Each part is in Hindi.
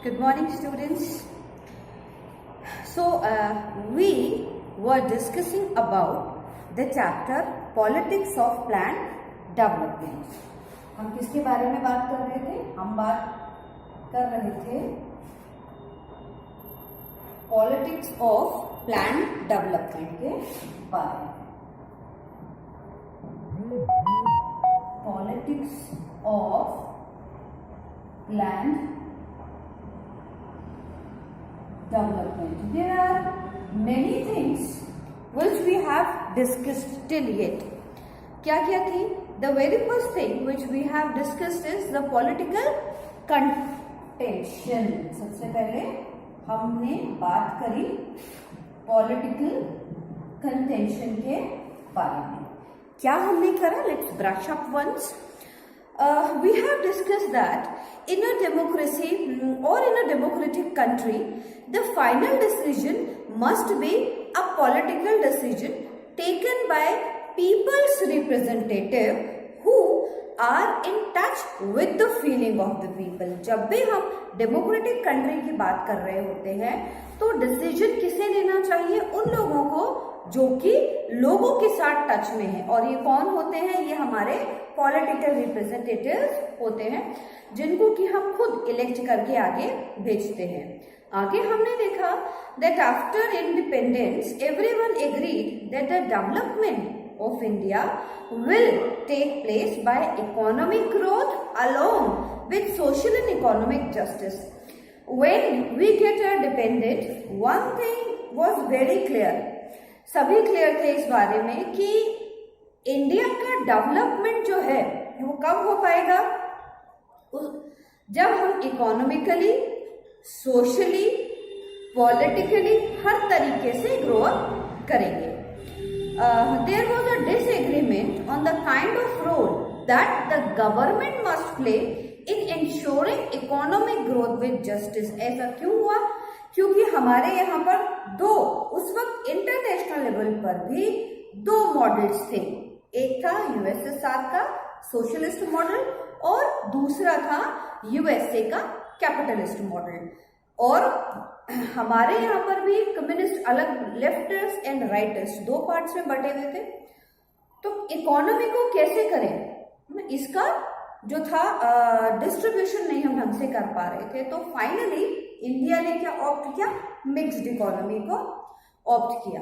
Good morning, students. So, we were discussing about the chapter Politics of Planned Development. हम किसके बारे में बात कर रहे थे? हम बात कर रहे थे Politics of Planned Development के बारे में. Politics of Planned Development. There are many things which we have discussed till yet. क्या क्या थी? The very first thing which we have discussed is the political contention. सबसे पहले हमने बात करी political contention के बारे में. क्या हमने करा? Let's brush up once. We have discussed that in a democracy or in a democratic country, the final decision must be a political decision taken by people's representative who are in touch with the feeling of the people. जब भी हम डेमोक्रेटिक कंट्री की बात कर रहे होते हैं तो डिसीजन किसे लेना चाहिए? उन लोगों को जो कि लोगों के साथ टच में है. और ये कौन होते हैं? ये हमारे पॉलिटिकल रिप्रेजेंटेटिव्स होते हैं जिनको कि हम खुद इलेक्ट करके आगे भेजते हैं. आगे हमने देखा that after independence everyone agreed that the development of India will take place by economic growth along with social and economic justice. When we get our independent, one thing was very clear. सभी क्लियर थे इस बारे में कि इंडिया का डेवलपमेंट जो है वो कब हो पाएगा? जब हम इकोनॉमिकली, सोशली, पॉलिटिकली हर तरीके से ग्रो अप करेंगे. There was a disagreement on the kind of role that the government must play in ensuring economic growth with justice. ऐसा क्यों हुआ? क्योंकि हमारे यहाँ पर उस वक्त इंटरनेशनल लेवल पर भी दो मॉडल्स थे. एक था यूएसएसआर का सोशलिस्ट मॉडल और दूसरा था यूएसए का कैपिटलिस्ट मॉडल. और हमारे यहाँ पर भी कम्युनिस्ट अलग, लेफ्टिस्ट एंड राइटिस्ट दो पार्ट्स में बटे हुए थे. तो इकोनॉमी को कैसे करें, इसका जो था डिस्ट्रीब्यूशन नहीं हम ढंग से कर पा रहे थे. तो फाइनली इंडिया ने क्या ऑप्ट किया? मिक्स्ड इकोनॉमी को ऑप्ट किया.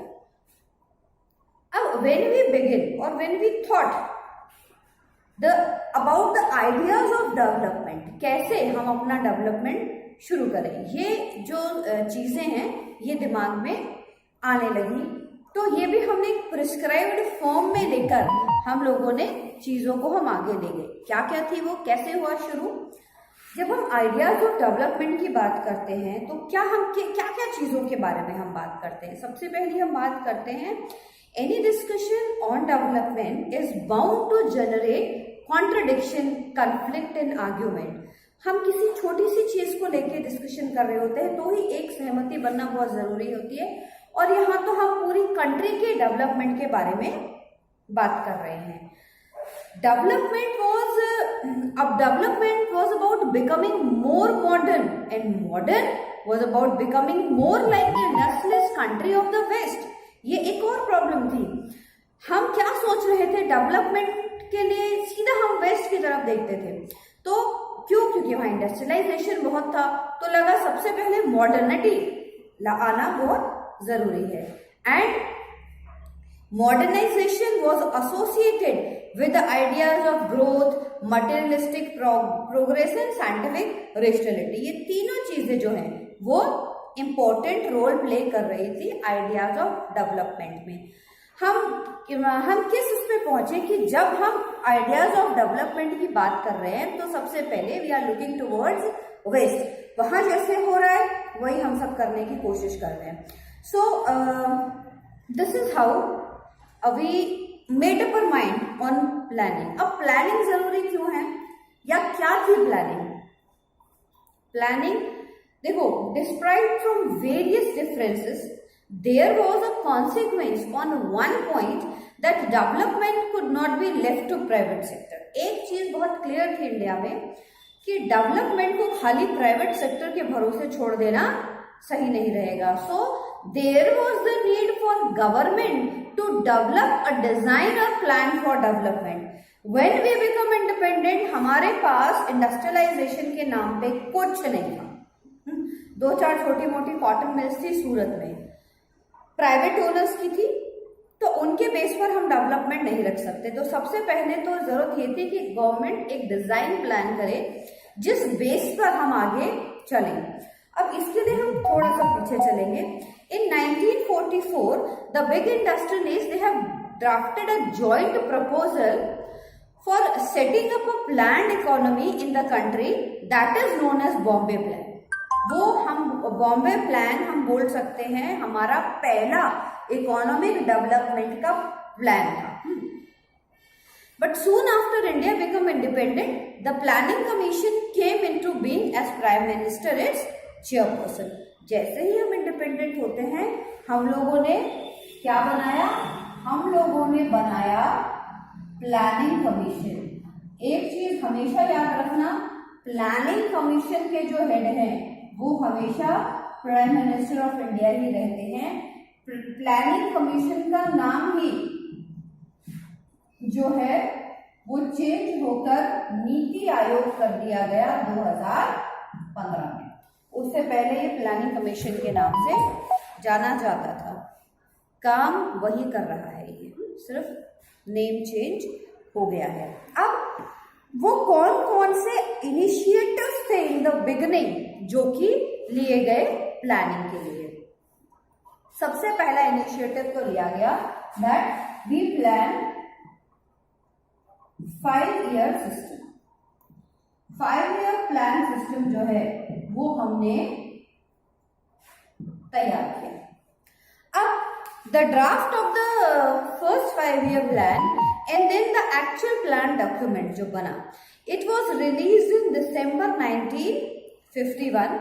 अब व्हेन वी बिगिन और when we thought about the ideas of development, कैसे हम अपना डेवलपमेंट शुरू करें, ये जो चीजें हैं ये दिमाग में आने लगी. तो ये भी हमने प्रिस्क्राइब्ड फॉर्म में लेकर हम लोगों ने चीजों को हम आगे ले गए. क्या क्या थी वो, कैसे हुआ शुरू? जब हम आइडियाज ऑफ डेवलपमेंट की बात करते हैं तो क्या क्या चीजों के बारे में हम बात करते हैं? सबसे पहले हम बात करते हैं any discussion on development is bound to generate contradiction, conflict and argument. हम किसी छोटी सी चीज को लेके डिस्कशन कर रहे होते हैं तो ही एक सहमति बनना बहुत जरूरी होती है. और यहाँ तो हम पूरी कंट्री के डेवलपमेंट के बारे में बात कर रहे हैं. Development was about becoming more modern and modern was about becoming more like the industrialist country of the West. ये एक और प्रॉब्लम थी. हम क्या सोच रहे थे? डेवलपमेंट के लिए सीधा हम वेस्ट की तरफ देखते थे. तो क्यों? क्योंकि वहां इंडस्ट्रियलाइजेशन बहुत था. तो लगा सबसे पहले मॉडर्निटी आना बहुत जरूरी है. And modernisation was associated with the ideas of growth, materialistic progress and scientific rationality. ये तीनों चीजें जो हैं वो इम्पोर्टेंट रोल प्ले कर रही थी आइडियाज ऑफ डेवलपमेंट में. हम किस उस पे पहुंचे कि जब हम आइडियाज ऑफ डेवलपमेंट की बात कर रहे हैं तो सबसे पहले we are looking towards west. वहां जैसे हो रहा है वही हम सब करने की कोशिश कर रहे हैं. So this is how we made up our mind on planning. अब प्लानिंग जरूरी क्यों है या क्या थी प्लानिंग? प्लानिंग देखो, describe from various differences there was a consequence on one point that development could not be left to private sector. एक चीज बहुत क्लियर थी इंडिया में कि डेवलपमेंट को खाली प्राइवेट सेक्टर के भरोसे छोड़ देना सही नहीं रहेगा. So there was the need for government to develop a design और plan for development. When we become independent हमारे पास इंडस्ट्रियलाइजेशन के नाम पे कुछ नहीं था. 2-4 छोटी मोटी कॉटन मिल्स थी सूरत में, प्राइवेट ओनर्स की थी, तो उनके बेस पर हम डेवलपमेंट नहीं रख सकते. तो सबसे पहले तो जरूरत ये थी कि गवर्नमेंट एक डिजाइन प्लान करे जिस बेस पर हम आगे चलें. अब इसके लिए हम थोड़ा सा पीछे चलेंगे. In 1944 the big industrialist they have drafted a joint proposal for setting up a planned economy in the country that is known as Bombay plan. वो हम बॉम्बे प्लान हम बोल सकते हैं हमारा पहला इकोनॉमिक डेवलपमेंट का प्लान था. But soon after India become independent the planning commission came into being as prime minister is chairperson. जैसे ही हम इंडिपेंडेंट होते हैं हम लोगों ने क्या बनाया, हम लोगों ने बनाया प्लानिंग कमीशन. एक चीज हमेशा याद रखना, प्लानिंग कमीशन के जो हेड हैं वो हमेशा प्राइम मिनिस्टर ऑफ इंडिया ही रहते हैं. प्लानिंग कमीशन का नाम ही जो है वो चेंज होकर नीति आयोग कर दिया गया 2015 में. उससे पहले ये प्लानिंग कमीशन के नाम से जाना जाता था. काम वही कर रहा है, ये सिर्फ नेम चेंज हो गया है. अब वो कौन कौन से इनिशिएटिव्स थे इन द बिगनिंग जो कि लिए गए प्लानिंग के लिए. सबसे पहला इनिशिएटिव तो लिया गया that we plan 5-year system. 5-year plan system जो है वो हमने तैयार किया. अब the draft of the first 5-year plan and then the actual plan document जो बना, it was release in December 1951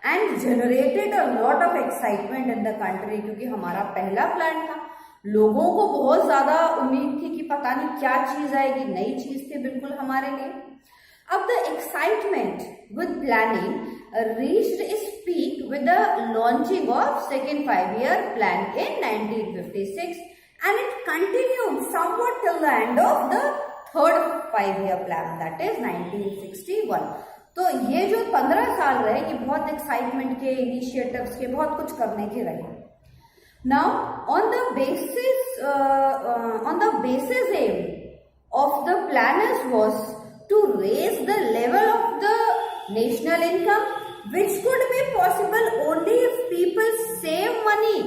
and generated a lot of excitement in the country. क्योंकि हमारा पहला प्लान था, लोगों को बहुत ज्यादा उम्मीद थी कि पता नहीं क्या चीज आएगी, नई चीज थी बिल्कुल हमारे लिए. अब the excitement with planning reached its peak with the launching of second 5-year plan in 1956 and it continued somewhat till the end of the third 5-year plan, that is 1961. तो ये जो 15 साल रहे ये बहुत एक्साइटमेंट के, इनिशिएटिव्स के, बहुत कुछ करने के रहे. Now on the basis aim of the planners was to raise the level of the national income, which could be possible only if people save money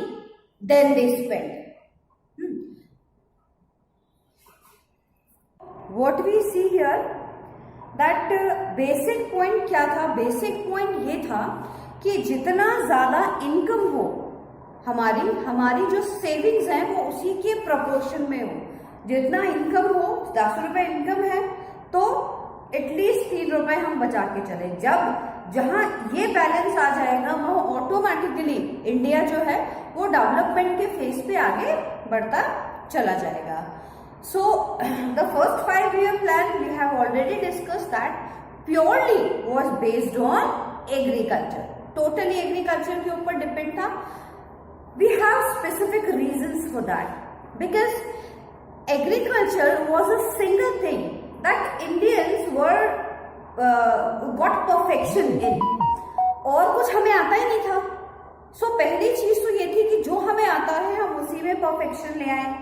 than they spend. What we see here that basic point क्या था? Basic point ये था कि जितना ज्यादा इनकम हो हमारी जो सेविंग्स हैं वो उसी के प्रोपोर्शन में हो. जितना इनकम हो, 10 रुपए इनकम है तो एटलीस्ट 3 रुपए हम बचा के चले. जहां ये बैलेंस आ जाएगा वह ऑटोमेटिकली इंडिया जो है वो डेवलपमेंट के फेज पे आगे बढ़ता चला जाएगा. So the first 5-year plan we have already discussed that purely was based on agriculture, totally agriculture के ऊपर डिपेंड था. We have specific reasons for that because agriculture was a single thing that Indians were got perfection in. और कुछ हमें आता ही नहीं था. So पहली चीज तो ये थी कि जो हमें आता है हम उसी में परफेक्शन ले आए.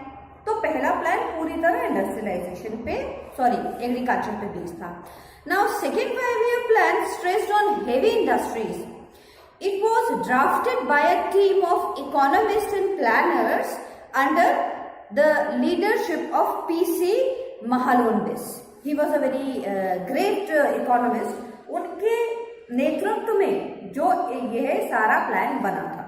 तो पहला प्लान पूरी तरह इंडस्ट्रियलाइजेशन पे, एग्रीकल्चर पे बेस्ड था. Now second 5-year plan stressed on heavy industries. It was drafted by a team of economist and planners under the leadership of PC Mahalanobis. He was a very great economist. उनके नेतृत्व में जो यह सारा प्लान बना था.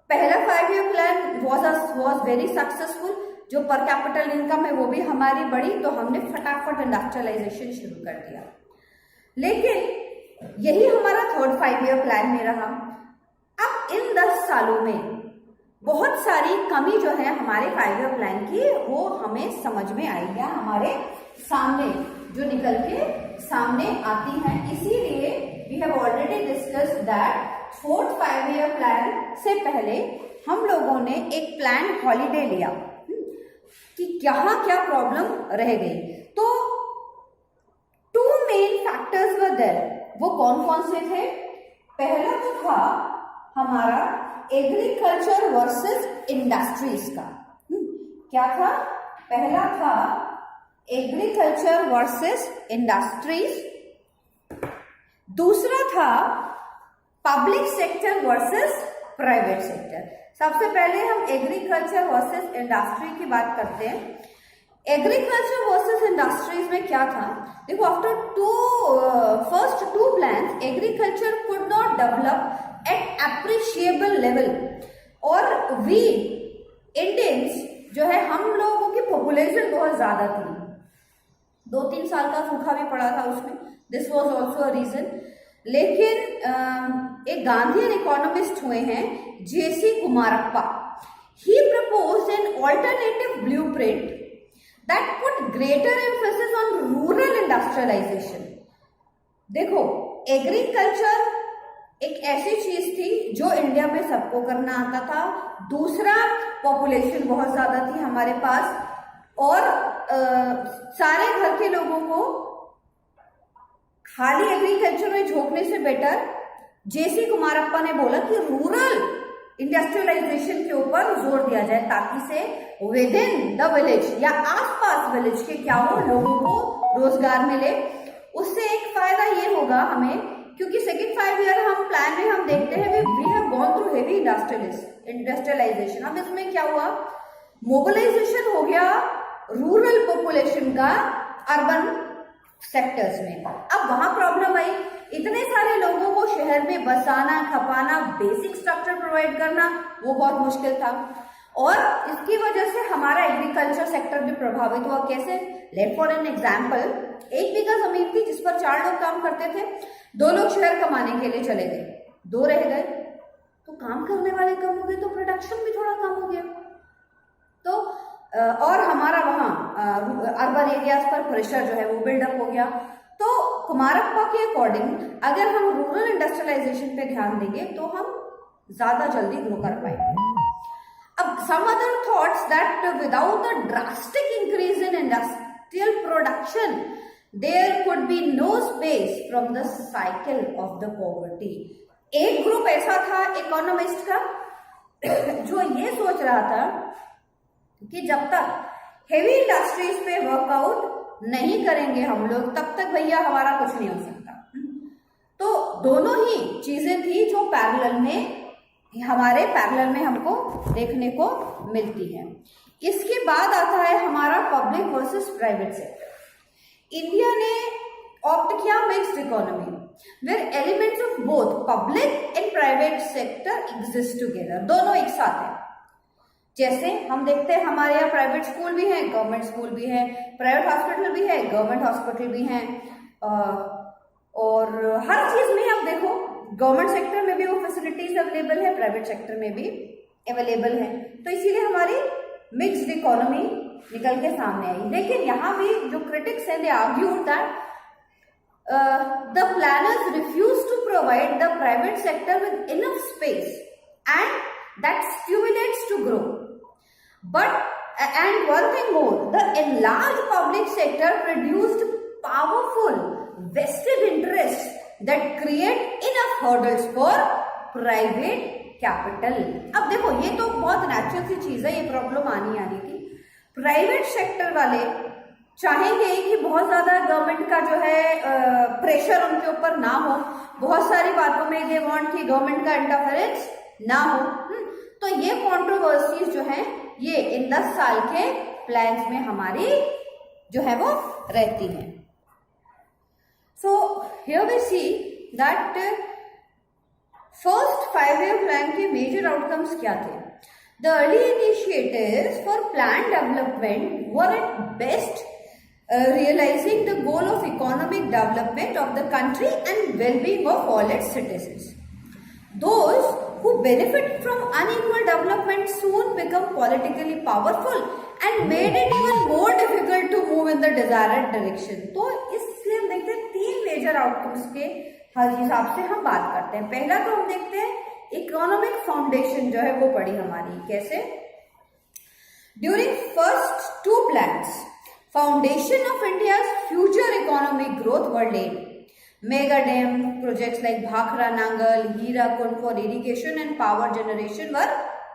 पहला 5-year plan was very successful. जो पर कैपिटल इनकम है वो भी हमारी बढ़ी तो हमने फटाफट इंडस्ट्रियलाइजेशन शुरू कर दिया. लेकिन यही हमारा थर्ड 5-year प्लान में रहा. अब इन 10 सालों में बहुत सारी कमी जो है हमारे 5-year प्लान की वो हमें समझ में आई या हमारे सामने जो निकल के सामने आती हैं। इसीलिए we have already discussed that 4th 5-year plan से पहले हम लोगों ने एक प्लान हॉलीडे लिया कि यहाँ क्या प्रॉब्लम रह गई। तो 2 मेन फैक्टर्स वर देयर। वो कौन कौन से थे? पहला तो था हमारा एग्रीकल्चर वर्सेस इंडस्ट्रीज का। क्या था? पहला था एग्रीकल्चर वर्सेस इंडस्ट्रीज। दूसरा था public sector versus private sector. सबसे पहले हम एग्रीकल्चर वर्सेस इंडस्ट्री की बात करते हैं। एग्रीकल्चर वर्सेस इंडस्ट्रीज में क्या था? देखो, after first 2 plans agriculture could not develop at appreciable level, और वी इंडियंस जो है, हम लोगों की पॉपुलेशन बहुत ज्यादा थी। 2-3 साल का सूखा भी पड़ा था उसमें, this was also a reason. लेकिन एक गांधीयन इकोनॉमिस्ट हुए हैं J.C. Kumarappa. He proposed an alternative blueprint that put greater emphasis on rural industrialisation. देखो, एग्रीकल्चर एक ऐसी चीज थी जो इंडिया में सबको करना आता था। दूसरा, पॉपुलेशन बहुत ज्यादा थी हमारे पास, और सारे घर के लोगों को खाली एग्रीकल्चर में झोंकने से बेटर J.C. कुमारप्पा ने बोला कि रूरल इंडस्ट्रियलाइजेशन के ऊपर जोर दिया जाए, ताकि से विद इन द विलेज या आसपास विलेज के क्या हो, लोगों को रोजगार मिले। उससे एक फायदा ये होगा हमें, क्योंकि सेकेंड 5 ईयर हम प्लान में हम देखते हैं we have gone through heavy industrialisation. अब इसमें क्या हुआ? मोबिलाइजेशन हो गया रूरल पॉपुलेशन का अर्बन सेक्टर्स में। अब वहां प्रॉब्लम आई, इतने सारे लोगों को शहर में बसाना, खपाना, बेसिक स्ट्रक्चर प्रोवाइड करना, वो बहुत मुश्किल था, और इसकी वजह से हमारा एग्रीकल्चर सेक्टर भी प्रभावित हुआ। कैसे? लेट फॉर एन एग्जाम्पल, 1 बीघा जमीन थी जिस पर 4 लोग काम करते थे। 2 लोग शहर कमाने के लिए चले गए, 2 रह गए, तो काम करने वाले कम हो गए, तो प्रोडक्शन भी थोड़ा कम हो गया। तो और हमारा वहाँ अर्बन एरियाज पर प्रेशर जो है वो बिल्डअप हो गया। तो कुमारप्पा के अकॉर्डिंग अगर हम रूरल इंडस्ट्रियलाइजेशन पे ध्यान देंगे तो हम ज्यादा जल्दी ग्रो कर पाएंगे। अब some other thoughts that without a drastic increase in industrial production there could be no space from the cycle of the poverty. एक ग्रुप ऐसा था इकोनॉमिस्ट का जो ये सोच रहा था कि जब तक हेवी इंडस्ट्रीज पे वर्कआउट नहीं करेंगे हम लोग, तब तक भैया हमारा कुछ नहीं हो सकता। तो दोनों ही चीजें थी जो हमारे पैरेलल में हमको देखने को मिलती है। इसके बाद आता है हमारा public versus private sector. India ने ऑप्ट किया mixed economy where elements of both public and private sector exist together, दोनों एक साथ है। जैसे हम देखते हैं हमारे यहाँ प्राइवेट स्कूल भी हैं, गवर्नमेंट स्कूल भी है, प्राइवेट हॉस्पिटल भी है, गवर्नमेंट हॉस्पिटल भी हैं, और हर चीज में आप देखो गवर्नमेंट सेक्टर में भी वो फैसिलिटीज अवेलेबल है, प्राइवेट सेक्टर में भी अवेलेबल है। तो इसीलिए हमारी मिक्स्ड इकोनॉमी निकल के सामने आई। लेकिन यहाँ भी जो क्रिटिक्स हैं they argued that the planners refused to provide the private sector with enough space and that stimulates to grow. And one thing more, the enlarged public sector produced powerful vested interests that create enough hurdles for private capital. अब देखो ये तो बहुत नेचुरल सी चीज है, ये प्रॉब्लम आनी थी। प्राइवेट सेक्टर वाले चाहेंगे कि बहुत ज्यादा गवर्नमेंट का जो है प्रेशर उनके ऊपर ना हो, बहुत सारी बातों में दे वांट कि गवर्नमेंट का इंटरफेरेंस ना हो। तो ये कंट्रोवर्सीज जो है ये इन 10 साल के प्लान्स में हमारी जो है वो रहती हैं। So here we see that first 5-year plan के मेजर आउटकम्स क्या थे। The early initiatives for planned development were at best realizing the goal of economic development of the country and well-being of all its citizens. Those who benefit from unequal development soon become politically powerful and made it even more difficult to move in the desired direction. तो इसलिए हम देखते हैं 3 मेजर आउटकम्स के हर हिसाब से हम बात करते हैं. पहला तो हम देखते हैं इकोनॉमिक फाउंडेशन जो है वो पड़ी हमारी. कैसे? During first 2 plans, foundation of India's future economic growth were laid. Mega dam projects like Bhakra Nangal, Hirakud for irrigation and power generation were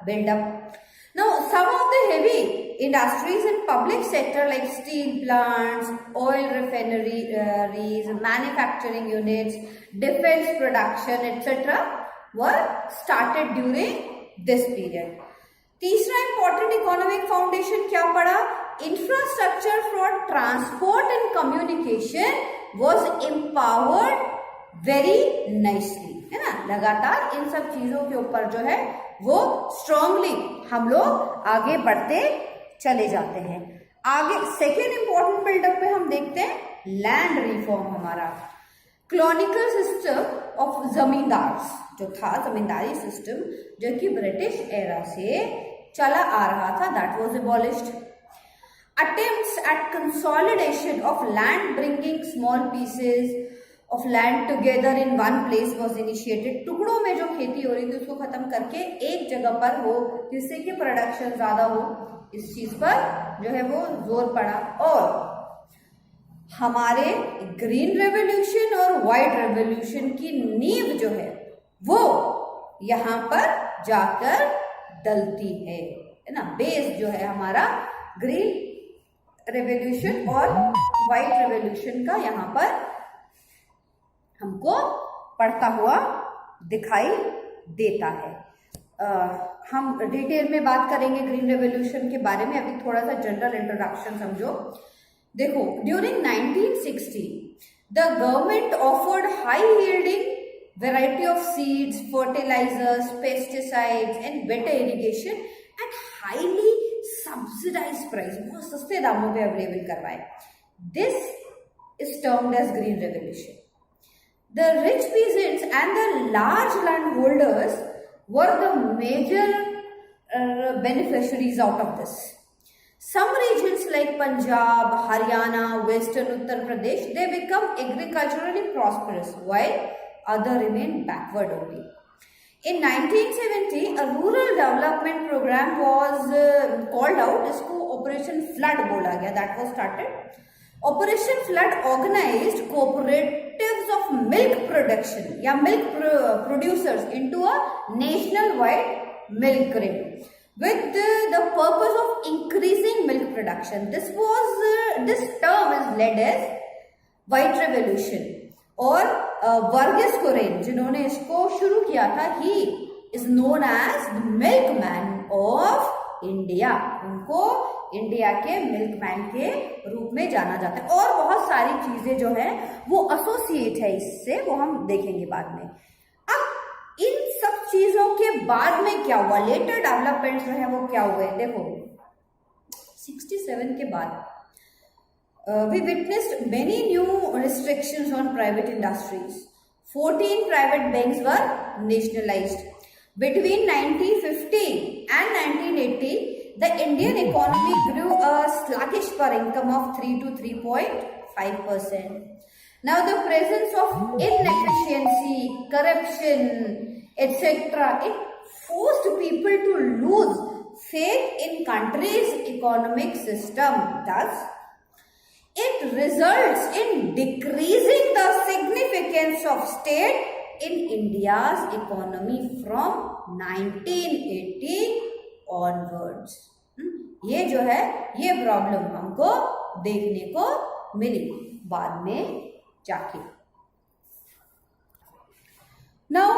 built up. Now, some of the heavy industries in public sector like steel plants, oil refineries, manufacturing units, defense production, etc. were started during this period. तीसरा इंपॉर्टेंट इकोनॉमिक फाउंडेशन क्या पड़ा? Infrastructure for transport and communication was empowered very nicely, है ना. लगातार इन सब चीजों के ऊपर जो है वो स्ट्रांगली हम लोग आगे बढ़ते चले जाते हैं. आगे सेकेंड इंपॉर्टेंट बिल्डअप पे हम देखते हैं लैंड रिफॉर्म. हमारा कॉलोनियल सिस्टम ऑफ जमींदार्स जो था, जमींदारी सिस्टम जो कि ब्रिटिश एरा से चला आ रहा था, that was abolished. Attempts at consolidation of land, bringing small pieces of land together in one place was initiated. टुकड़ों में जो खेती हो रही थी उसको खत्म करके एक जगह पर हो जिससे कि प्रोडक्शन ज्यादा हो, इस चीज पर जो है वो जोर पड़ा. और हमारे ग्रीन रेवोल्यूशन और व्हाइट रेवोल्यूशन की नींव जो है वो यहाँ पर जाकर डलती है ना. बेस जो है हमारा ग्रीन रेवोल्यूशन और व्हाइट रेवोल्यूशन का यहाँ पर हमको पढ़ता हुआ दिखाई देता है. हम डिटेल में बात करेंगे ग्रीन रेवोल्यूशन के बारे में. अभी थोड़ा सा जनरल इंट्रोडक्शन समझो. देखो, during 1960 the government offered high yielding variety of seeds, fertilizers, pesticides and better irrigation at highly subsidized price. बहुत सस्ते दामों पे अवेलेबल करवाए. This is termed as green revolution. The rich peasants and the large landholders were the major beneficiaries out of this. Some regions like Punjab, Haryana, Western Uttar Pradesh, they become agriculturally prosperous while other remained backward only. In 1970, a rural development program was called out. इसको Operation Flood बोला गया. That was started. Operation Flood organized cooperatives of milk production या milk producers into a national-wide milk ring with the purpose of increasing milk production. This term is led as White Revolution. और वर्गीस कुरियन जिन्होंने इसको शुरू किया था, he is known as the milk man of India. उनको इंडिया के मिल्क मैन के रूप में जाना जाता है. और बहुत सारी चीजें जो है वो एसोसिएट है इससे, वो हम देखेंगे बाद में. अब इन सब चीजों के बाद में क्या हुआ, लेटर डेवलपमेंट जो है वो क्या हुए? देखो, 67 के बाद we witnessed many new restrictions on private industries. 14 private banks were nationalized. Between 1950 and 1980, the Indian economy grew a sluggish per income of 3 to 3.5%. Now, the presence of inefficiency, corruption, etc., it forced people to lose faith in country's economic system. Thus, it results in decreasing the significance of state in India's economy from 1980 onwards. ये जो है ये प्रॉब्लम हमको देखने को मिली बाद में जाके. Now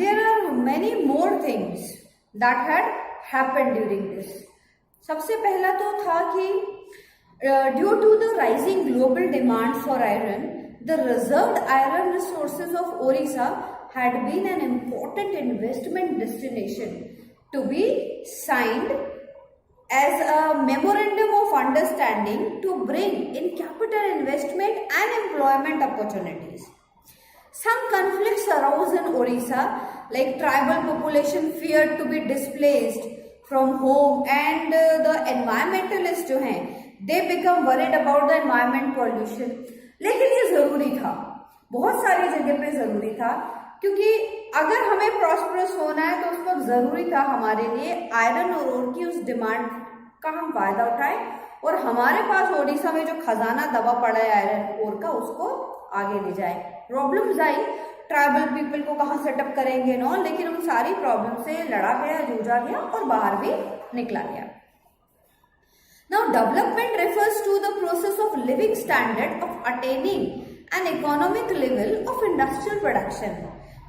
there are many more things that had happened during this. सबसे पहला तो था कि due to the rising global demand for iron, the reserved iron resources of Orissa had been an important investment destination to be signed as a memorandum of understanding to bring in capital investment and employment opportunities. Some conflicts arose in Orissa, like tribal population feared to be displaced from home and the environmentalist जो हैं they become worried about the environment pollution. लेकिन ये जरूरी था, बहुत सारी जगह पे जरूरी था, क्योंकि अगर हमें प्रॉस्परस होना है तो उस वक्त जरूरी था हमारे लिए आयरन और ओर की उस डिमांड का हम फायदा उठाएं और हमारे पास ओडिशा में जो खजाना दबा पड़ा है आयरन ओर का उसको आगे ले जाए। प्रॉब्लम्स आई, ट्राइबल पीपल को कहाँ सेटअप करेंगे नो, लेकिन उन सारी प्रॉब्लम से लड़ा गया, जूझा गया और बाहर भी निकला गया। Now development refers to the process of living standard of attaining an economic level of industrial production.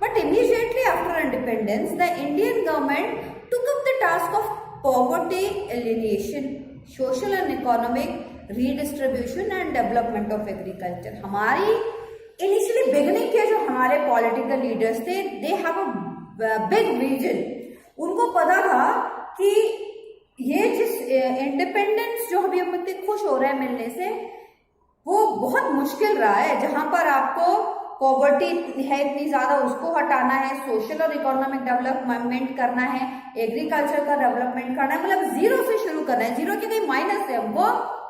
But immediately after independence, the Indian government took up the task of poverty elimination, social and economic redistribution and development of agriculture. हमारी initially beginning के जो हमारे political leaders थे, they have a big vision. उनको पता था कि ये जिस इंडिपेंडेंस जो अभी हम इतने खुश हो रहे हैं मिलने से, वो बहुत मुश्किल रहा है। जहां पर आपको पॉवर्टी है इतनी ज्यादा, उसको हटाना है, सोशल और इकोनॉमिक डेवलपमेंट करना है, एग्रीकल्चर का डेवलपमेंट करना है, मतलब जीरो से शुरू करना है, जीरो के कहीं माइनस से हमको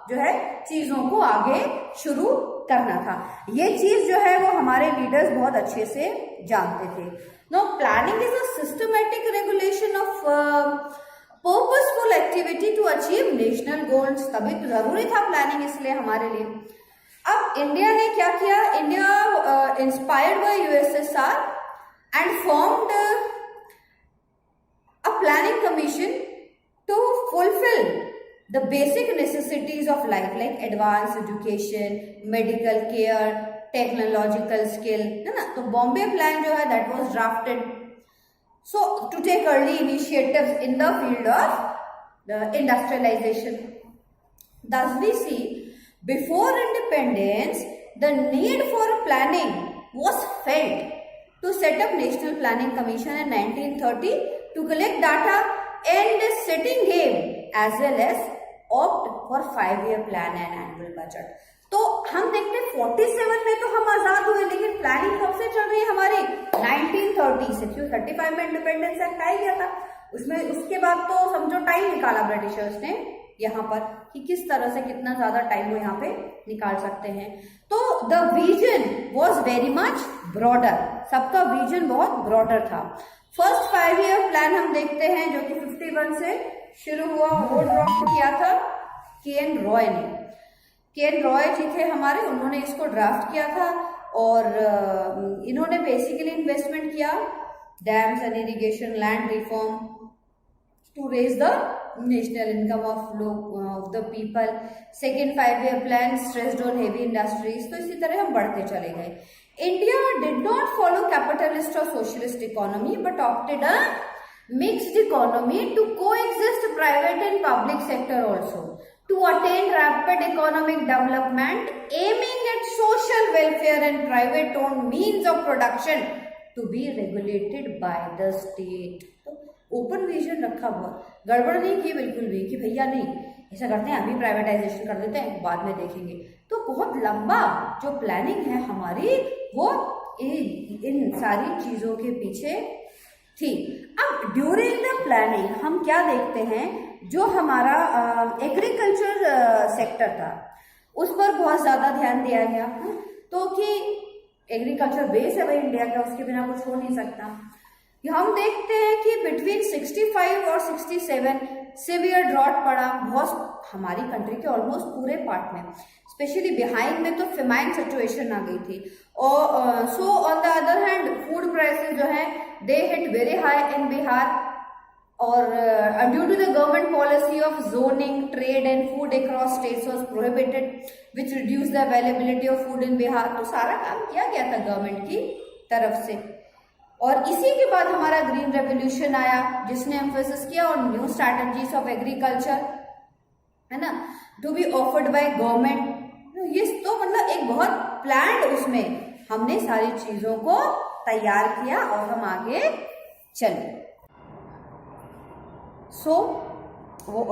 जो है चीजों को आगे शुरू करना था। ये चीज जो है वो हमारे लीडर्स बहुत अच्छे से जानते थे। No, planning is a systematic regulation of purposeful activity to achieve national goals. तभी तो जरूरी था प्लानिंग इसलिए हमारे लिए। अब इंडिया ने क्या किया, India inspired by USSR and formed a planning commission to fulfil the basic necessities of life like advance education, medical care, technological skill, है ना। तो बॉम्बे प्लान जो है that was drafted so to take early initiatives in the field of the industrialization. Thus we see before independence the need for planning was felt to set up National Planning Commission in 1930 to collect data and setting game as well as opt for 5-year plan and annual budget. तो हम देखते हैं 47 में तो हम आजाद हुए, लेकिन प्लानिंग कब से चल रही है हमारी 1930 से, क्यों 35 में इंडिपेंडेंस एक्ट आ गया था उसमें। उसके बाद तो समझो टाइम निकाला ब्रिटिशर्स ने यहाँ पर कि किस तरह से कितना ज्यादा टाइम वो यहाँ पे निकाल सकते हैं। तो the vision was very much broader, सबका विजन बहुत ब्रॉडर था। फर्स्ट 5-year प्लान हम देखते हैं जो कि 51 से शुरू हुआ, वो ड्राफ्ट किया था के.एन. रॉय ने। के.एन. रॉय जी थे हमारे, उन्होंने इसको ड्राफ्ट किया था और इन्होंने बेसिकली इन्वेस्टमेंट किया dams and irrigation, land reform to raise the national income of the people. Second 5-year plan stressed on heavy industries. तो इसी तरह हम बढ़ते चले गए। India did not follow capitalist और socialist economy but opted a mixed economy to coexist private and public sector also to attain rapid economic development aiming at social welfare and private owned means of production to be regulated by the state। तो ओपन विजन रखा, बहुत गड़बड़ नहीं की बिल्कुल भी कि भैया नहीं ऐसा करते हैं, अभी प्राइवेटाइजेशन कर देते हैं बाद में देखेंगे। तो बहुत लंबा जो प्लानिंग है हमारी वो इन सारी चीजों के पीछे थी। अब ड्यूरिंग द प्लानिंग हम क्या देखते हैं, जो हमारा एग्रीकल्चर सेक्टर था उस पर बहुत ज्यादा ध्यान दिया गया। तो कि एग्रीकल्चर बेस है भाई इंडिया का, उसके बिना कुछ हो नहीं सकता। हम देखते हैं कि बिटवीन 65 और 67 सिवियर ड्रॉट पड़ा बहुत हमारी कंट्री के ऑलमोस्ट पूरे पार्ट में, स्पेशली बिहाइंड में तो फेमाइन सिचुएशन आ गई थी। और so on the other hand food prices जो है they hit very high in Bihar. और due to the government policy of zoning trade and food across states was prohibited which reduce the availability of food in Bihar. तो सारा काम किया गया था गवर्नमेंट की तरफ से। और इसी के बाद हमारा ग्रीन रेवोल्यूशन आया जिसने एम्फेसिस किया on new strategies of agriculture, है ना, to be offered by government. ये तो मतलब एक बहुत प्लान्ड उसमें हमने सारी चीजों को तैयार किया और हम आगे चले। सो वो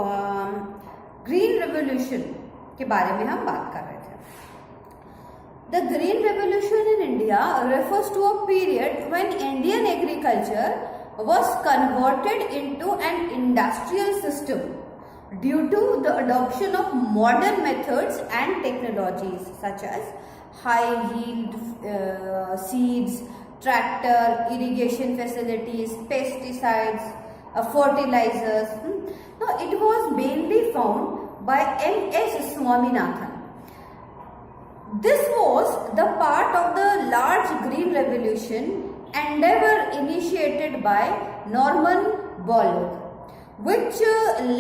ग्रीन रेवोल्यूशन के बारे में हम बात कर रहे थे। The Green Revolution in India refers to a period when Indian agriculture was converted into an industrial system due to the adoption of modern methods and technologies such as high yield seeds, tractor, irrigation facilities, pesticides, fertilizers. Now it was mainly found by M.S. Swaminathan. This was the part of the large green revolution endeavor initiated by Norman Borlaug, which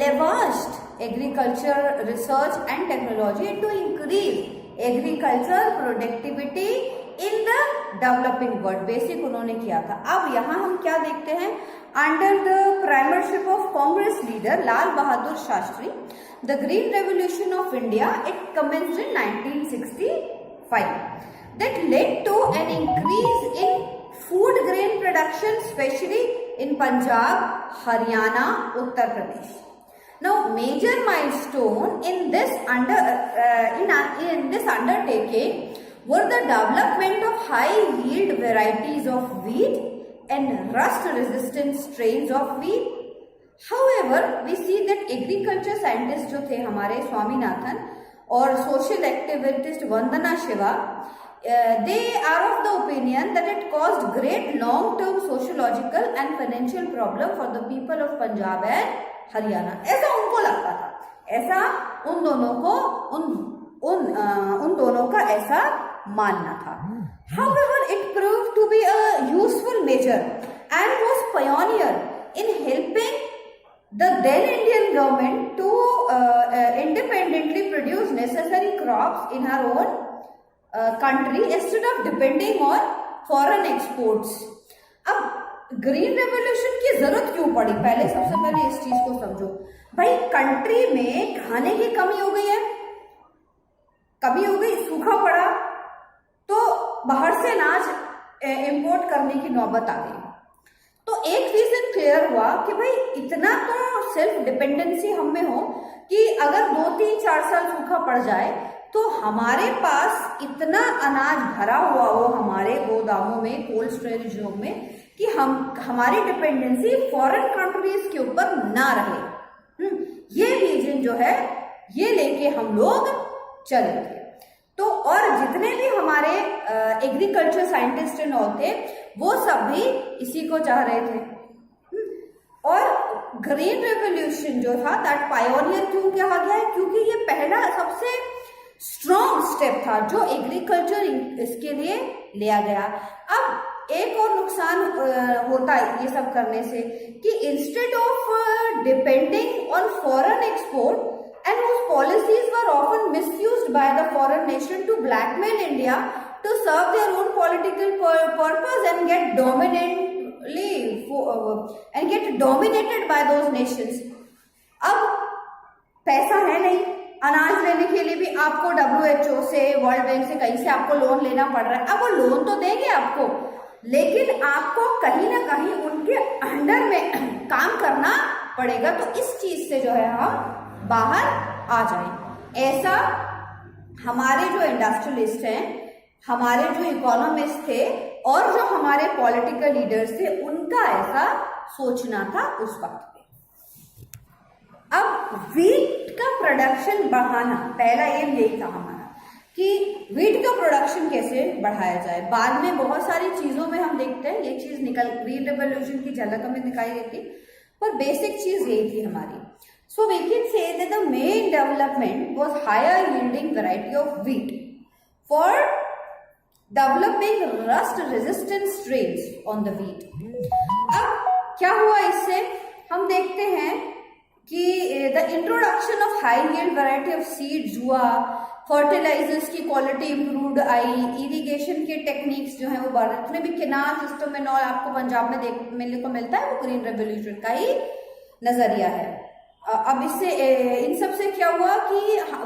leveraged agriculture research and technology to increase agricultural productivity in the developing world. Basic उन्होंने किया था. अब यहाँ हम क्या देखते हैं? Under the primership of Congress leader Lal Bahadur Shastri, the Green Revolution of India, it commenced in 1965. That led to an increase in food grain production, especially in Punjab, Haryana, Uttar Pradesh. Now, major milestone in this undertaking were the development of high yield varieties of wheat and rust-resistant strains of wheat. However, we see that agriculture scientists जो थे हमारे स्वामीनाथन और social activist Vandana Shiva, they are of the opinion that it caused great long-term sociological and financial problem for the people of Punjab and Haryana. ऐसा उनको लगता था, ऐसा उन दोनों का ऐसा मानना था. However, it proved to be a useful measure and was pioneer in helping the then Indian government to independently produce necessary crops in our own country instead of depending on foreign exports. अब ग्रीन रेवोल्यूशन की जरूरत क्यों पड़ी? पहले सबसे पहले इस चीज को समझो भाई. कंट्री में खाने की कमी हो गई है, कमी हो गई, सूखा पड़ा, तो बाहर से अनाज इंपोर्ट करने की नौबत आ गई. तो एक रीजन क्लियर हुआ कि भाई इतना तो सेल्फ डिपेंडेंसी हम में हो कि अगर 2, 3, 4 साल सूखा पड़ जाए तो हमारे पास इतना अनाज भरा हुआ हो हमारे गोदामों में, कोल्ड स्टोरेज में, कि हमारी डिपेंडेंसी फॉरेन कंट्रीज के ऊपर ना रहे. ये रीजन जो है ये लेके हम लोग चले थे. तो और जितने भी हमारे एग्रीकल्चर साइंटिस्ट एंड ऑल थे वो सब भी इसी को चाह रहे थे. और ग्रीन रेवोल्यूशन जो था दैट पायोनियर क्यों कहा गया है? क्योंकि ये पहला सबसे स्ट्रॉन्ग स्टेप था जो एग्रीकल्चर इसके लिए लिया गया. अब एक और नुकसान होता है ये सब करने से कि instead of depending on foreign export and whose policies were often misused by the foreign nation to blackmail India to serve their own political purpose and get dominated by those nations. अब पैसा है नहीं, अनाज लेने के लिए भी आपको WHO से, वर्ल्ड बैंक से, कहीं से आपको लोन लेना पड़ रहा है. अब वो लोन तो देंगे आपको, लेकिन आपको कहीं ना कहीं उनके अंडर में काम करना पड़ेगा. तो इस चीज से जो है हम बाहर आ जाए. ऐसा हमारे जो इंडस्ट्रियलिस्ट हैं, हमारे जो इकोनॉमिस्ट थे और जो हमारे पॉलिटिकल लीडर्स थे, उनका ऐसा सोचना था उस वक्त पे. अब वीट का प्रोडक्शन बढ़ाना, पहला एम यही था हमारा कि वीट का प्रोडक्शन कैसे बढ़ाया जाए. बाद में बहुत सारी चीजों में हम देखते हैं ये चीज ग्रीन रेवोल्यूशन की झलक हमें दिखाई देती, पर बेसिक चीज यही थी हमारी. So we can say that the main development was higher yielding variety of wheat for developing rust resistant strains on the wheat. अब क्या हुआ इससे? हम देखते हैं कि the introduction of high yield variety of seeds हुआ, फर्टिलाइजर्स की क्वालिटी इम्प्रूव्ड आई, इरिगेशन के टेक्निक्स जो है वो बढ़ रहे. जितने भी केनाल सिस्टम एंड ऑल आपको पंजाब में मिलने को मिलता है वो ग्रीन रेवोल्यूशन का ही नजरिया है. अब इससे इन सब से क्या हुआ कि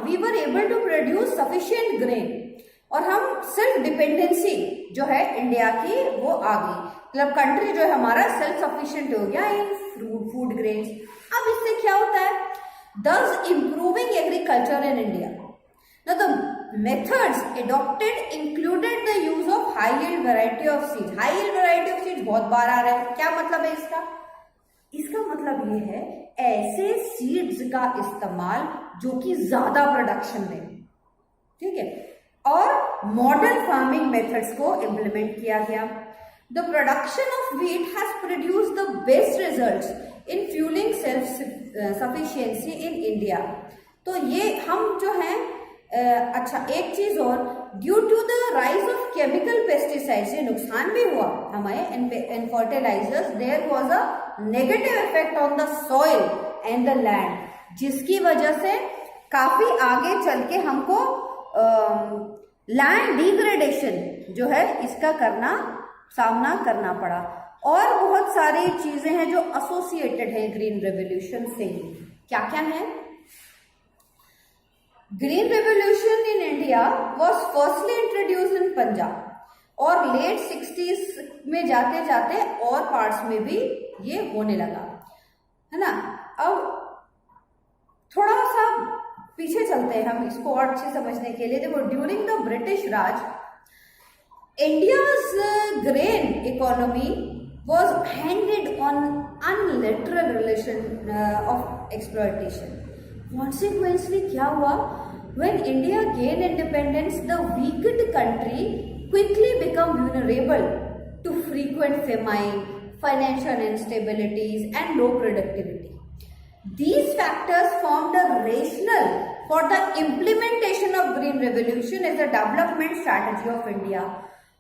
we were able to produce sufficient grain और हम सेल्फ डिपेंडेंसी जो है इंडिया की वो आ गई. मतलब कंट्री जो है हमारा सेल्फ सफिशिएंट हो गया इन फूड ग्रेन्स. अब इससे क्या होता है? दस improving agriculture in India. Now the methods adopted included the use of high yield variety of seeds. High yield variety of seeds बहुत बार आ रहा है, क्या मतलब है इसका? इसका मतलब ये है ऐसे सीड्स का इस्तेमाल जो कि ज्यादा प्रोडक्शन दें, ठीक है, और मॉडर्न फार्मिंग मेथड्स को इम्प्लीमेंट किया गया. The production of wheat has produced the best results in fuelling self sufficiency in India. तो ये हम जो है अच्छा एक चीज और, due to the rise of chemical pesticides, ये नुकसान भी हुआ हमें इन fertilisers. There was a negative effect on the soil and the land, जिसकी वजह से काफी आगे चल के हमको लैंड डिग्रेडेशन जो है इसका सामना करना पड़ा. और बहुत सारी चीजें हैं जो एसोसिएटेड हैं ग्रीन रेवोल्यूशन से. क्या क्या है? Green revolution in India was firstly introduce इन पंजाब और लेट 60s में जाते जाते और पार्ट्स में भी ये होने लगा, है ना. अब थोड़ा सा पीछे चलते हैं हम इसको और अच्छे समझने के लिए. देखो, during the British Raj India's grain economy was handed on unilateral relation of exploitation. Consequently, क्या हुआ? When India gained independence, the weakened country quickly became vulnerable to frequent famine, financial instabilities, and low productivity. These factors formed a rationale for the implementation of Green Revolution as a development strategy of India.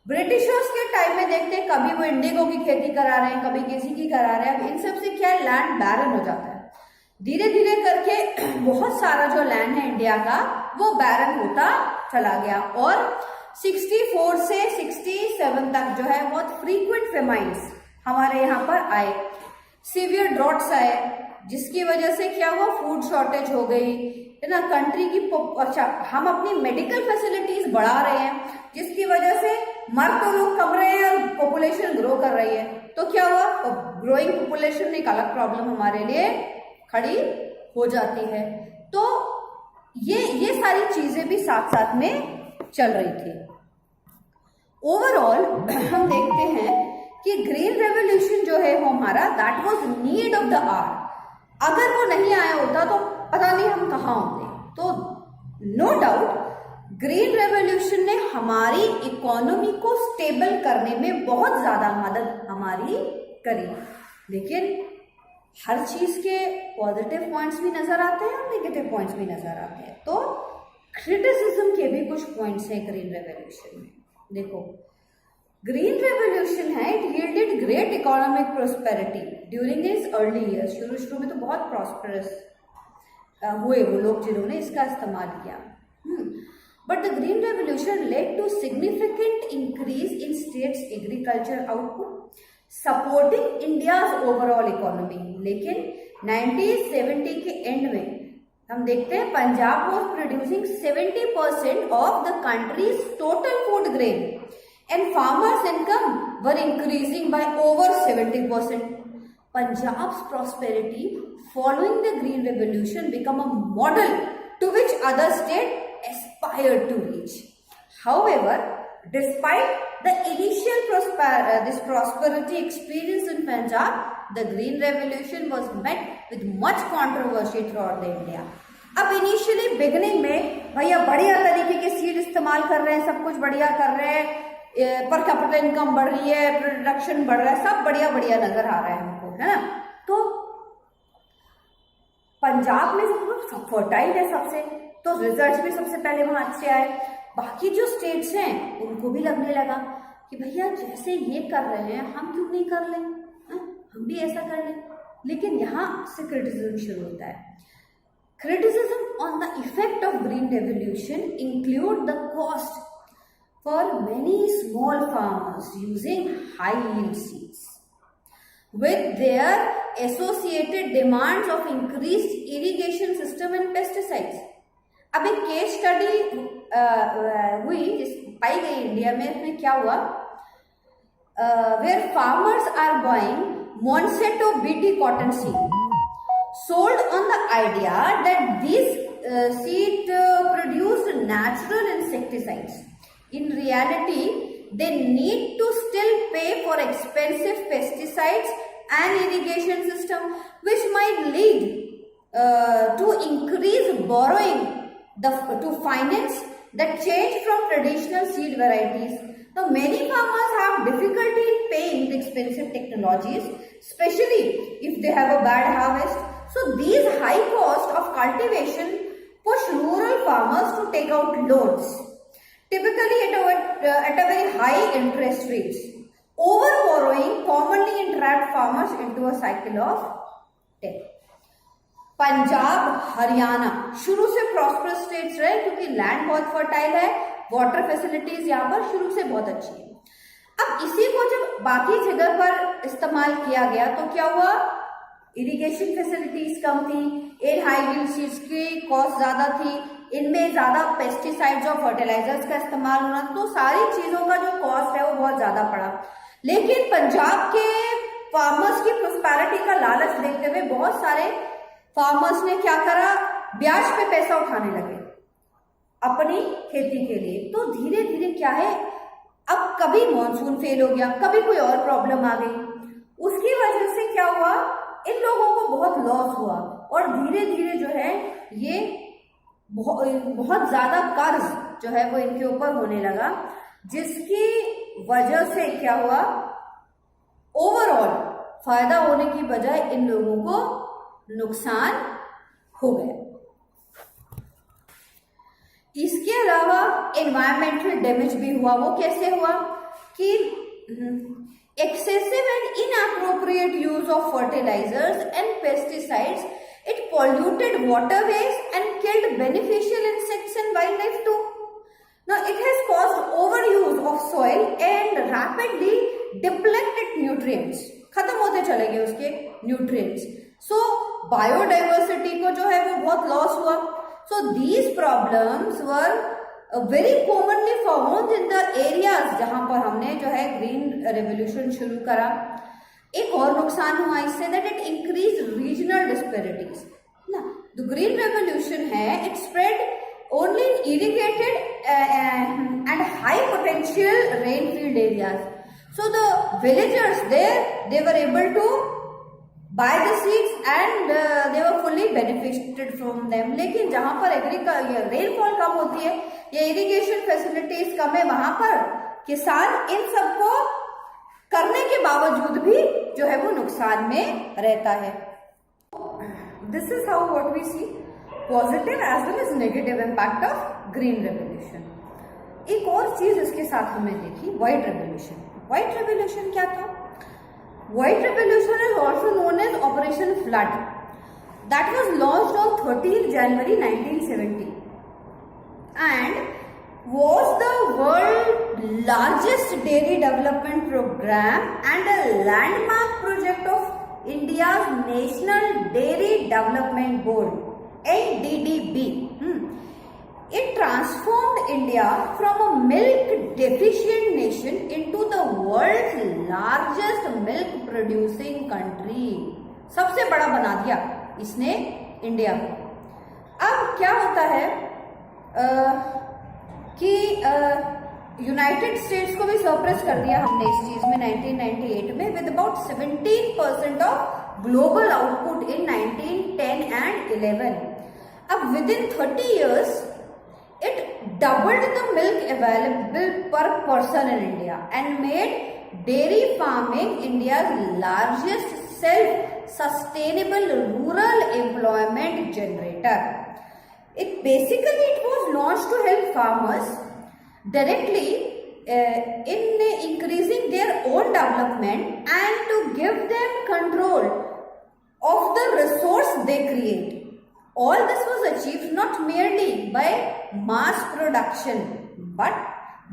Britishers के टाइम में देखते हैं कभी वो इंडिगो की खेती करा रहे हैं, कभी किसी की करा रहे हैं. अब इन सब से क्या है, लैंड बैरन हो जाता है. धीरे धीरे करके बहुत सारा जो लैंड है इंडिया का वो बैरन होता चला गया. और 64 से 67 तक जो है बहुत फ्रीक्वेंट फेमाइन्स हमारे यहाँ पर आए, सीवियर ड्रॉट्स आए, जिसकी वजह से क्या हुआ, फूड शॉर्टेज हो गई, है ना. कंट्री की अच्छा, हम अपनी मेडिकल फैसिलिटीज बढ़ा रहे हैं, जिसकी वजह से मर तो लोग कम रहे हैं और पॉपुलेशन ग्रो कर रही है. तो क्या हुआ, ग्रोइंग पॉपुलेशन एक अलग प्रॉब्लम हमारे लिए खड़ी हो जाती है. तो ये सारी चीजें भी साथ साथ में चल रही थी. ओवरऑल हम देखते हैं कि ग्रीन रेवोल्यूशन जो है वो हमारा that was need of the hour. अगर वो नहीं आया होता तो पता नहीं हम कहाँ होते. तो नो डाउट ग्रीन रेवोल्यूशन ने हमारी इकोनॉमी को स्टेबल करने में बहुत ज्यादा मदद हमारी करी. लेकिन हर चीज के पॉजिटिव पॉइंट्स भी नजर आते हैं और नेगेटिव पॉइंट्स भी नजर आते हैं. तो क्रिटिसिज्म के भी कुछ पॉइंट्स हैं ग्रीन रेवोल्यूशन में. देखो, ग्रीन रेवोल्यूशन है, it yielded great economic prosperity during its early years. शुरू में तो बहुत प्रॉस्परस हुए वो लोग जिन्होंने इसका इस्तेमाल किया. But the green revolution led to significant increase in states agriculture output, supporting India's overall economy. लेकिन 1970 के एंड में हम देखते हैं Punjab was producing 70% of the country's total food grain and farmers income were increasing by over 70%. Punjab's prosperity following the Green Revolution became a model to which other states aspired to reach. However, despite the initial prosperity experienced in Punjab, the Green Revolution was met with much controversy throughout the India. अब इनिशियली बिगनिंग में भैया बढ़िया तरीके के सीड इस्तेमाल कर रहे हैं, सब कुछ बढ़िया कर रहे हैं, पर कैपिटल इनकम बढ़ रही है, प्रोडक्शन बढ़ रहा है, सब बढ़िया बढ़िया नजर आ रहा है हमको, है ना. तो पंजाब में सब फर्टाइल है सबसे, तो रिजल्ट्स भी सबसे पहले वहां अच्छे आए. बाकी जो स्टेट्स हैं उनको भी लगने लगा कि भैया जैसे ये कर रहे हैं हम क्यों नहीं कर लें, हम भी ऐसा कर लें. लेकिन यहाँ से क्रिटिसिज्म शुरू होता है. Criticism on the effect of green revolution include the cost for many small farmers using high yield seeds with their associated demands of increased irrigation system and pesticides. अब एक केस स्टडी हुई पाई गई इंडिया में. इसमें क्या हुआ, where farmers are buying Monsanto BT cotton seed sold on the idea that these seed produced pesticides. In reality, they need to still pay for expensive pesticides and irrigation system, which might lead to increase borrowing to finance the change from traditional seed varieties. Now, many farmers have difficulty in paying the expensive technologies, especially if they have a bad harvest. So, these high cost of cultivation push rural farmers to take out loans, typically at a very high interest rates. Over borrowing commonly entrapped farmers into a cycle of debt. Punjab, Haryana शुरू से प्रॉस्परस स्टेट्स रहे क्योंकि लैंड बहुत फर्टाइल है, वाटर फैसिलिटीज यहाँ पर शुरू से बहुत अच्छी है. अब इसी को जब बाकी जगह पर इस्तेमाल किया गया तो क्या हुआ, इरिगेशन फैसिलिटीज कम थी, इन हाई यील्ड सीड्स की कॉस्ट ज्यादा थी, इनमें ज्यादा पेस्टिसाइड्स और फर्टिलाइजर्स का इस्तेमाल होना, तो सारी चीजों का जो कॉस्ट है वो बहुत ज्यादा पड़ा. लेकिन पंजाब के फार्मर्स की प्रोस्पेरिटी का लालच देखते हुए बहुत सारे फार्मर्स ने क्या करा, ब्याज पे पैसा उठाने लगे अपनी खेती के लिए. तो धीरे धीरे क्या है, अब कभी मॉनसून फेल हो गया, कभी कोई और प्रॉब्लम आ गई, उसकी वजह से क्या हुआ, इन लोगों को बहुत लॉस हुआ और धीरे धीरे जो है ये बहुत ज्यादा कर्ज जो है वो इनके ऊपर होने लगा, जिसकी वजह से क्या हुआ, ओवरऑल फायदा होने की बजाय इन लोगों को नुकसान हो गया. इसके अलावा एनवायरमेंटल डैमेज भी हुआ. वो कैसे हुआ कि excessive and inappropriate use of fertilizers and pesticides, it polluted waterways and killed beneficial insects and wildlife too. Now it has caused overuse of soil and rapidly depleted nutrients. खत्म होते चले गए उसके न्यूट्रिएंट्स. सो बायोडाइवर्सिटी को जो है वो बहुत लॉस हुआ. So these problems were very commonly found in the areas जहां पर हमने जो है ग्रीन रेवोल्यूशन शुरू करा. एक और नुकसान हुआ इससे, that it increase regional disparities. ना द ग्रीन रेवोल्यूशन है, it spread only in irrigated and high potential Renfield areas. So the villagers there, they were able to buy the seeds and they were fully benefited from them. लेकिन जहां पर एग्रीकल्चर रेनफॉल कम होती है या इरिगेशन फैसिलिटीज कम है, वहां पर किसान इन सबको करने के बावजूद भी जो है वो नुकसान में रहता है. This is how what we see positive as well as negative impact of green revolution. एक और चीज इसके साथ हमने देखी, व्हाइट रेवोल्यूशन. व्हाइट रेवोल्यूशन क्या था? White revolution is also known as operation flood. That was launched on 13 January 1970 and was the world largest dairy development program and a landmark project of India's National Dairy Development Board, NDDB. It transformed India from a milk deficient nation into the world's largest milk producing country. सबसे बड़ा बना दिया इसने इंडिया को. अब क्या होता है कि यूनाइटेड स्टेट्स को भी सरप्रेस कर दिया हमने इस चीज में 1998 में, with about 17% of global output in 1910 and 11. अब with in 30 years it doubled the milk available per person in India and made dairy farming India's largest self-sustainable rural employment generator. It was launched to help farmers directly in increasing their own development and to give them control of the resource they create. All this was achieved not merely by mass production, but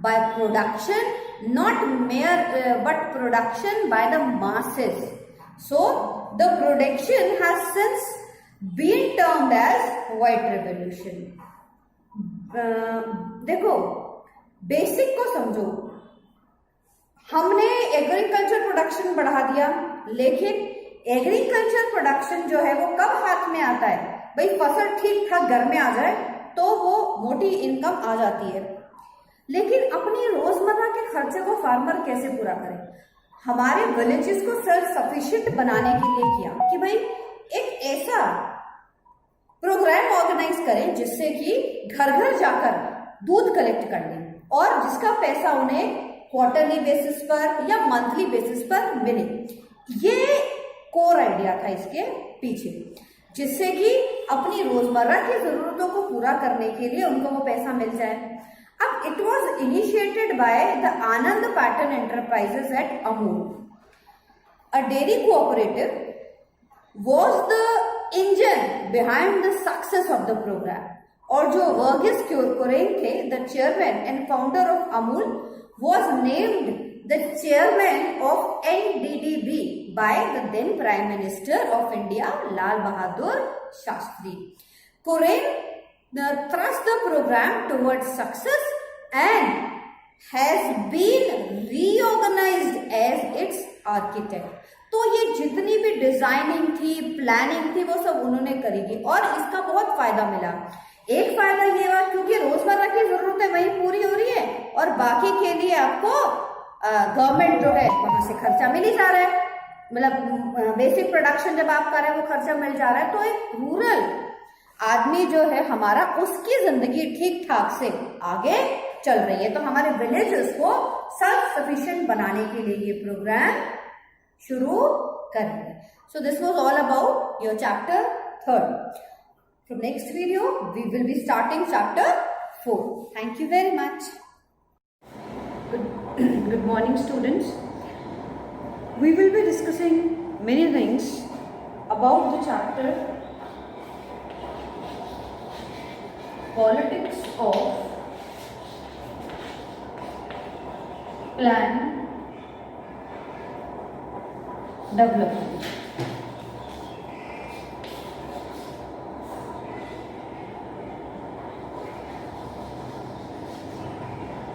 by production, but production by the masses. So the production has since been termed as white revolution. देखो बेसिक को समझो, हमने एग्रीकल्चर प्रोडक्शन बढ़ा दिया, लेकिन एग्रीकल्चर प्रोडक्शन जो है वो कब हाथ में आता है? भाई फसल ठीक ठाक घर में आ जाए तो वो मोटी इनकम आ जाती है. लेकिन अपनी रोजमर्रा के खर्चे को फार्मर कैसे पूरा करे? हमारे विलेजेस को सेल्फ सफिशिएंट बनाने के लिए किया कि भाई एक ऐसा प्रोग्राम ऑर्गेनाइज करें जिससे कि घर घर जाकर दूध कलेक्ट कर लें और जिसका पैसा उन्हें क्वार्टरली बेसिस पर या मंथली बेसिस पर मिले। ये कोर आइडिया था इसके पीछे, जिससे कि अपनी रोजमर्रा की जरूरतों को पूरा करने के लिए उनको वो पैसा मिल जाए। अब it was initiated by the Anand pattern enterprises at Amul, a dairy cooperative was the engine behind the success of the programme. और जो वर्गीस कुरेन थे, the chairman and founder of Amul, was named the chairman of NDDB by the then Prime Minister of India, Lal Bahadur Shastri. Corain thrust the program towards success and has been reorganized as its architect. तो ये जितनी भी डिजाइनिंग थी, प्लानिंग थी, वो सब उन्होंने करी और इसका बहुत फायदा मिला। एक फायदा ये हुआ क्योंकि रोजमर्रा की जरूरतें वही पूरी हो रही है और बाकी के लिए आपको गवर्नमेंट जो है वहां से खर्चा मिल ही जा रहा है, मतलब बेसिक प्रोडक्शन जब आप कर रहे हैं वो खर्चा मिल जा रहा है। तो एक रूरल आदमी जो है हमारा, उसकी जिंदगी ठीक ठाक से आगे चल रही है। तो हमारे विलेजेस को सेल्फ सफिशिएंट बनाने के लिए ये प्रोग्राम शुरू करेंगे। So this was all about your chapter 3. From next video we will be starting chapter 4. Thank you very much. Good morning students. We will be discussing many things about the chapter Politics of Plan Development.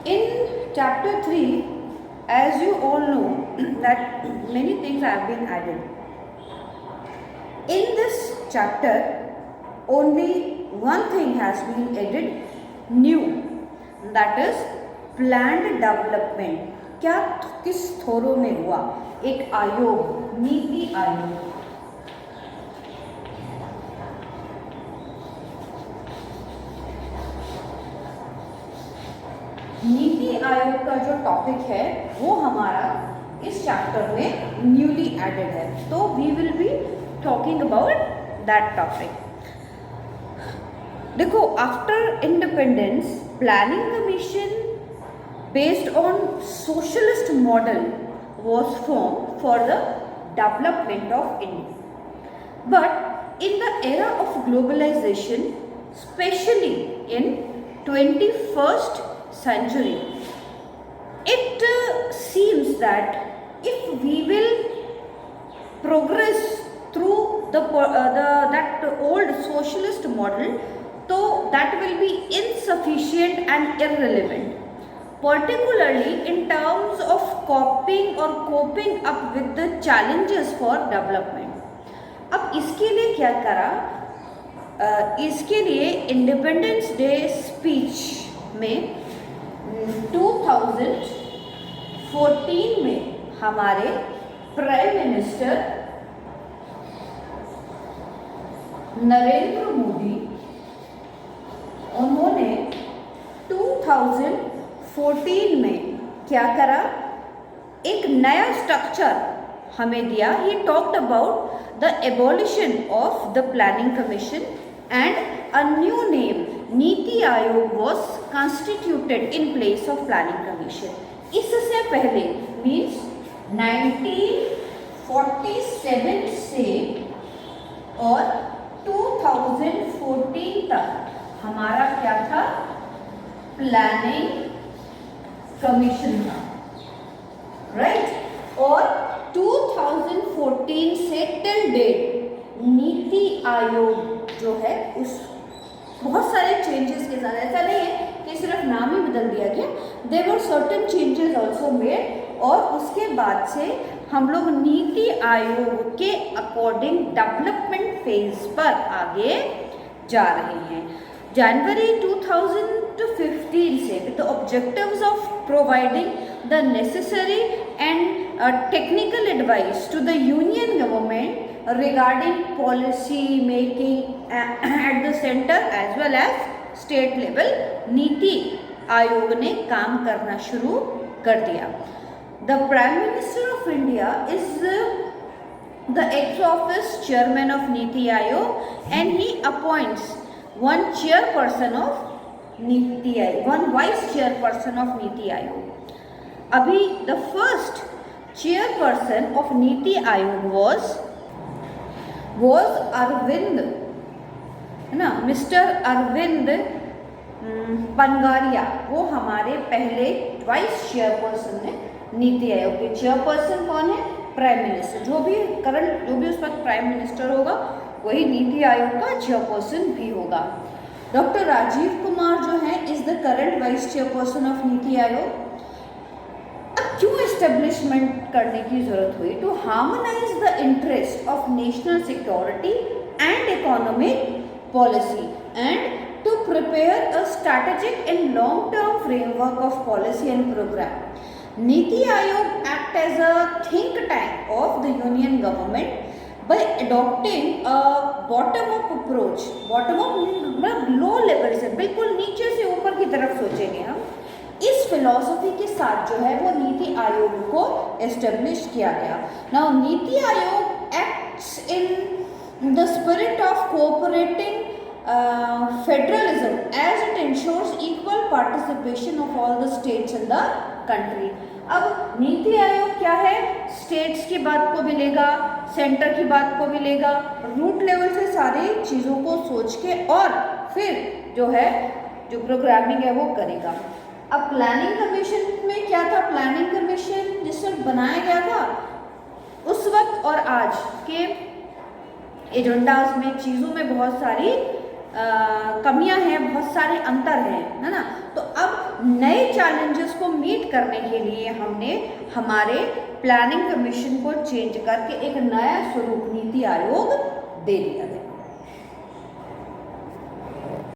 In chapter 3, as you all know that many things have been added. In this chapter, only one thing has been added new, that is planned development. क्या किस थोरों में हुआ? एक आयोग, नीति आयोग। नीति आयोग का जो टॉपिक है वो हमारा इस चैप्टर में न्यूली एडेड है, तो we will be talking about that topic. देखो, after independence planning commission based on socialist model was formed for the development of India. But in the era of globalization, especially in 21st century, it seems that if we will progress through that old socialist model, so that will be insufficient and irrelevant, particularly in terms of coping up with the challenges for development. अब इसके लिए क्या करा? इसके लिए इंडिपेंडेंस डे स्पीच में 2014 में हमारे प्राइम मिनिस्टर नरेंद्र मोदी, उन्होंने 2014 में क्या करा? एक नया स्ट्रक्चर हमें दिया। He talked about the abolition of the planning commission and a new name NITI Aayog was constituted in place of planning commission. इससे पहले मीन्स 1947 से और 2014 तक हमारा क्या था? प्लानिंग कमीशन था, राइट। और 2014 से टिल डेट नीति आयोग जो है उस बहुत सारे चेंजेस के साथ, ऐसा नहीं है कि सिर्फ नाम ही बदल दिया गया, there were certain changes also made. और उसके बाद से हम लोग नीति आयोग के अकॉर्डिंग डेवलपमेंट फेज पर आगे जा रहे हैं। जनवरी 2000 to 15 से with the objectives of providing the necessary and technical advice to the union government regarding policy making at the center as well as state level. NITI Aayog ने काम करना शुरू कर दिया. The Prime Minister of India is the ex-office chairman of Niti Aayog and he appoints one chairperson of Niti Aayog, one vice chairperson of Niti Aayog. अभी the first chairperson of Niti Aayog was Arvind, है ना, मिस्टर अरविंद पंगारिया. वो हमारे पहले वाइस चेयरपर्सन है नीति आयोग के. चेयरपर्सन कौन है? Prime minister. जो भी उस वक्त प्राइम मिनिस्टर होगा वही नीति आयोग का चेयरपर्सन भी होगा. डॉक्टर राजीव कुमार जो है is the current vice chairperson of Niti Aayog. अब क्यों एस्टेब्लिशमेंट करने की जरूरत हुई? To harmonise the interest of national security and economic policy and to prepare a strategic and long-term framework of policy and program. Niti Aayog act as a think tank of the union government by adopting a bottom-up approach. Bottom-up मतलब low level से, बिल्कुल नीचे से ऊपर की तरफ सोचेंगे हम. इस फिलॉसफी के साथ जो है वो नीति आयोग को एस्टेब्लिश किया गया. Now NITI Aayog acts in the spirit of cooperating federalism as it ensures equal participation of all the states in the country. अब नीति आयोग क्या है? स्टेट्स की बात को भी लेगा, सेंटर की बात को भी लेगा, रूट लेवल से सारी चीज़ों को सोच के और फिर जो है जो प्रोग्रामिंग है वो करेगा. अब प्लानिंग कमीशन में क्या था? प्लानिंग कमीशन जिस वक्त बनाया गया था उस वक्त और आज के एजेंडास में, चीज़ों में बहुत सारी कमियां हैं, बहुत सारे अंतर हैं, है ना. तो अब नए चैलेंजेस को मीट करने के लिए हमने हमारे प्लानिंग कमीशन को चेंज करके एक नया स्वरूप नीति आयोग दे दिया गया.